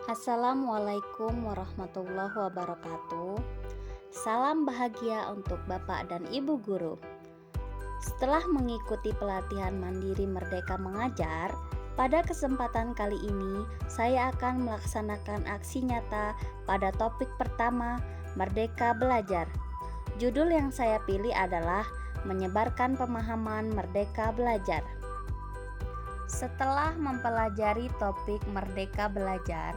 Assalamualaikum warahmatullahi wabarakatuh. Salam bahagia untuk Bapak dan Ibu guru. Setelah mengikuti pelatihan mandiri Merdeka Mengajar, pada kesempatan kali ini saya akan melaksanakan aksi nyata pada topik pertama, Merdeka Belajar. Judul yang saya pilih adalah Menyebarkan Pemahaman Merdeka Belajar. Setelah mempelajari topik Merdeka Belajar,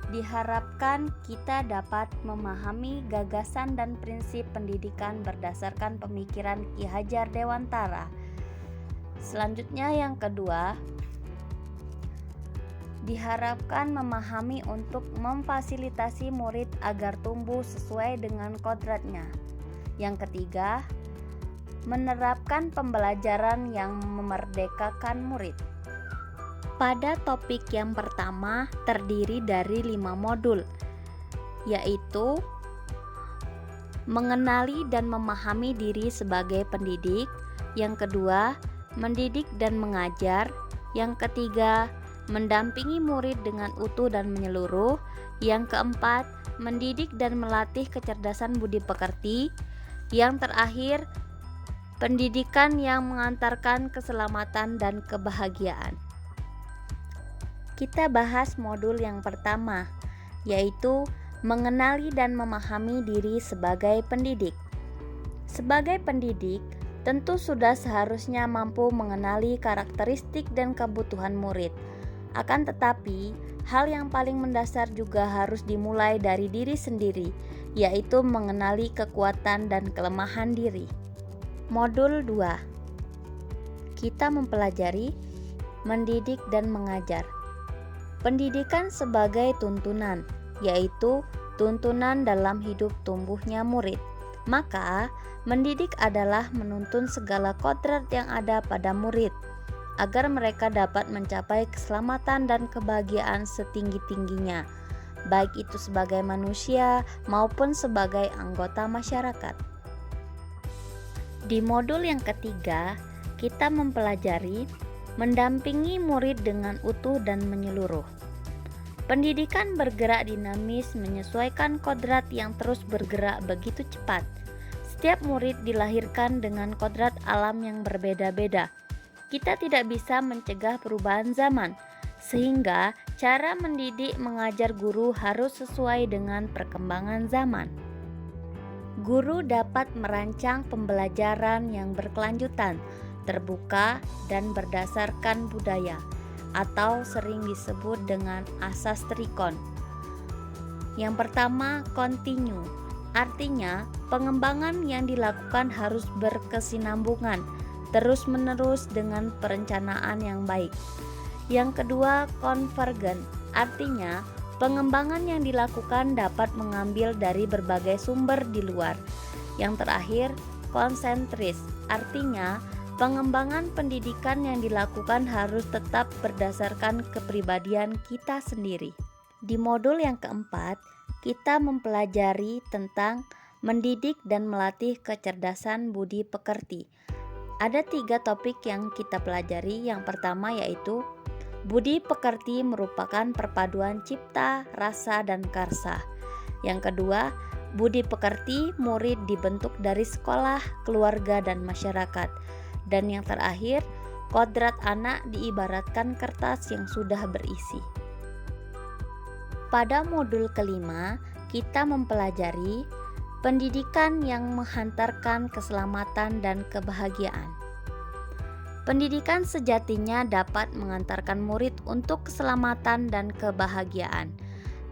diharapkan kita dapat memahami gagasan dan prinsip pendidikan berdasarkan pemikiran Ki Hajar Dewantara. Selanjutnya yang kedua, diharapkan memahami untuk memfasilitasi murid agar tumbuh sesuai dengan kodratnya. Yang ketiga, menerapkan pembelajaran yang memerdekakan murid. Pada topik yang pertama terdiri dari 5 modul, yaitu mengenali dan memahami diri sebagai pendidik. Yang kedua, mendidik dan mengajar. Yang ketiga, mendampingi murid dengan utuh dan menyeluruh. Yang keempat, mendidik dan melatih kecerdasan budi pekerti. Yang terakhir, pendidikan yang mengantarkan keselamatan dan kebahagiaan. Kita bahas modul yang pertama, yaitu mengenali dan memahami diri sebagai pendidik. Sebagai pendidik, tentu sudah seharusnya mampu mengenali karakteristik dan kebutuhan murid. Akan tetapi, hal yang paling mendasar juga harus dimulai dari diri sendiri, yaitu mengenali kekuatan dan kelemahan diri. Modul 2. Kita mempelajari mendidik dan mengajar. Pendidikan sebagai tuntunan, yaitu tuntunan dalam hidup tumbuhnya murid. Maka, mendidik adalah menuntun segala kodrat yang ada pada murid, agar mereka dapat mencapai keselamatan dan kebahagiaan setinggi-tingginya, baik itu sebagai manusia maupun sebagai anggota masyarakat. Di modul yang ketiga, kita mempelajari mendampingi murid dengan utuh dan menyeluruh. Pendidikan bergerak dinamis menyesuaikan kodrat yang terus bergerak begitu cepat. Setiap murid dilahirkan dengan kodrat alam yang berbeda-beda. Kita tidak bisa mencegah perubahan zaman, sehingga cara mendidik mengajar guru harus sesuai dengan perkembangan zaman. Guru dapat merancang pembelajaran yang berkelanjutan, terbuka, dan berdasarkan budaya, atau sering disebut dengan asas trikon. Yang pertama, continue, artinya pengembangan yang dilakukan harus berkesinambungan, terus-menerus dengan perencanaan yang baik. Yang kedua, convergent, artinya pengembangan yang dilakukan dapat mengambil dari berbagai sumber di luar. Yang terakhir, konsentris, artinya pengembangan pendidikan yang dilakukan harus tetap berdasarkan kepribadian kita sendiri. Di modul yang keempat, kita mempelajari tentang mendidik dan melatih kecerdasan budi pekerti. Ada 3 topik yang kita pelajari. Yang pertama yaitu budi pekerti merupakan perpaduan cipta, rasa, dan karsa. Yang kedua, budi pekerti murid dibentuk dari sekolah, keluarga, dan masyarakat. Dan yang terakhir, kodrat anak diibaratkan kertas yang sudah berisi. Pada modul kelima, kita mempelajari pendidikan yang menghantarkan keselamatan dan kebahagiaan. Pendidikan sejatinya dapat mengantarkan murid untuk keselamatan dan kebahagiaan.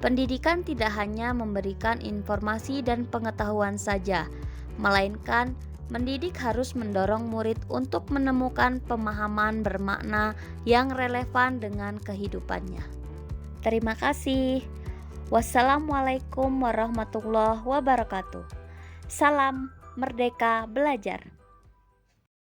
Pendidikan tidak hanya memberikan informasi dan pengetahuan saja, melainkan mendidik harus mendorong murid untuk menemukan pemahaman bermakna yang relevan dengan kehidupannya. Terima kasih. Wassalamualaikum warahmatullahi wabarakatuh. Salam Merdeka Belajar.